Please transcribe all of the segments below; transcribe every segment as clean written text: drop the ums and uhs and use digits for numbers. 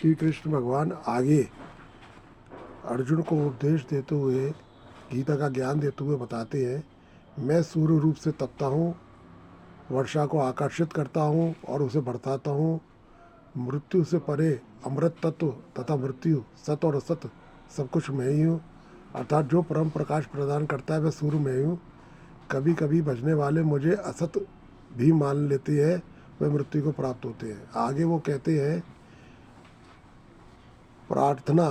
श्री कृष्ण भगवान आगे अर्जुन को उपदेश देते हुए, गीता का ज्ञान देते हुए बताते हैं, मैं सूर्य रूप से तपता हूँ, वर्षा को आकर्षित करता हूँ और उसे बरसाता हूँ। मृत्यु से परे अमृत तत्व तथा मृत्यु, सत और असत सब कुछ मैं ही हूँ। अर्थात जो परम प्रकाश प्रदान करता है वह सूर्य मैं ही हूँ। कभी कभी भजने वाले मुझे असत भी मान लेते हैं, वह मृत्यु को प्राप्त होते हैं। आगे वो कहते हैं, प्रार्थना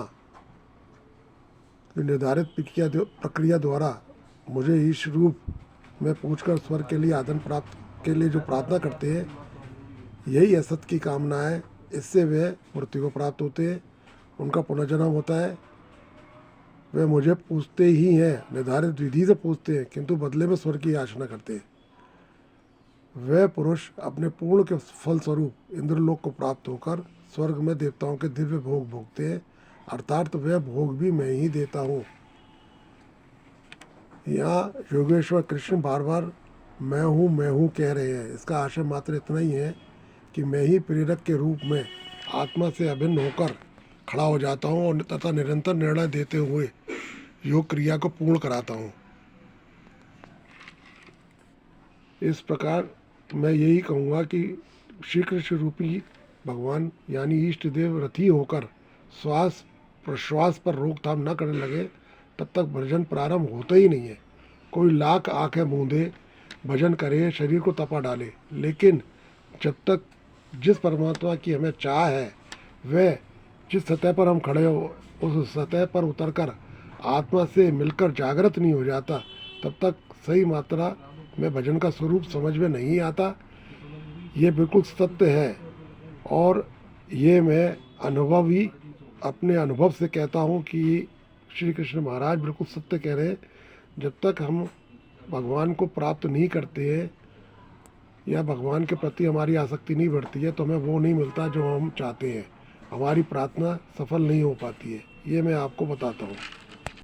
निर्धारित प्रक्रिया द्वारा मुझे ईश रूप में पूछकर स्वर्ग के लिए आदन प्राप्त के लिए जो प्रार्थना करते हैं, यही असत की कामना है। इससे वे मृत्यु को प्राप्त होते हैं, उनका पुनर्जन्म होता है। वे मुझे पूछते ही हैं, निर्धारित विधि से पूछते हैं, किंतु बदले में स्वर्ग की याचना करते हैं। वे पुरुष अपने पूर्ण के फलस्वरूप इंद्रलोक को प्राप्त होकर स्वर्ग में देवताओं के दिव्य भोग भोगते हैं। अर्थात वह भोग भी मैं ही देता हूँ। यहाँ योगेश्वर कृष्ण बार बार मैं हूँ कह रहे हैं। इसका आशय मात्र इतना ही है कि मैं ही प्रेरक के रूप में आत्मा से अभिन्न होकर खड़ा हो जाता हूँ और तथा निरंतर निर्णय देते हुए योग क्रिया को पूर्ण कराता हूँ। इस प्रकार मैं यही कहूँगा कि श्री कृष्ण रूपी भगवान यानी इष्ट देव रथी होकर श्वास प्रश्वास पर रोकथाम न करने लगे, तब तक भजन प्रारंभ होता ही नहीं है। कोई लाख आंखें मूंदे भजन करे, शरीर को तपा डाले, लेकिन जब तक जिस परमात्मा की हमें चाह है, वह जिस सतह पर हम खड़े हो उस सतह पर उतरकर आत्मा से मिलकर जागृत नहीं हो जाता, तब तक सही मात्रा में भजन का स्वरूप समझ में नहीं आता। ये बिल्कुल सत्य है और ये मैं अनुभवी अपने अनुभव से कहता हूँ कि श्री कृष्ण महाराज बिल्कुल सत्य कह रहे हैं। जब तक हम भगवान को प्राप्त नहीं करते हैं या भगवान के प्रति हमारी आसक्ति नहीं बढ़ती है, तो हमें वो नहीं मिलता जो हम चाहते हैं। हमारी प्रार्थना सफल नहीं हो पाती है। ये मैं आपको बताता हूँ।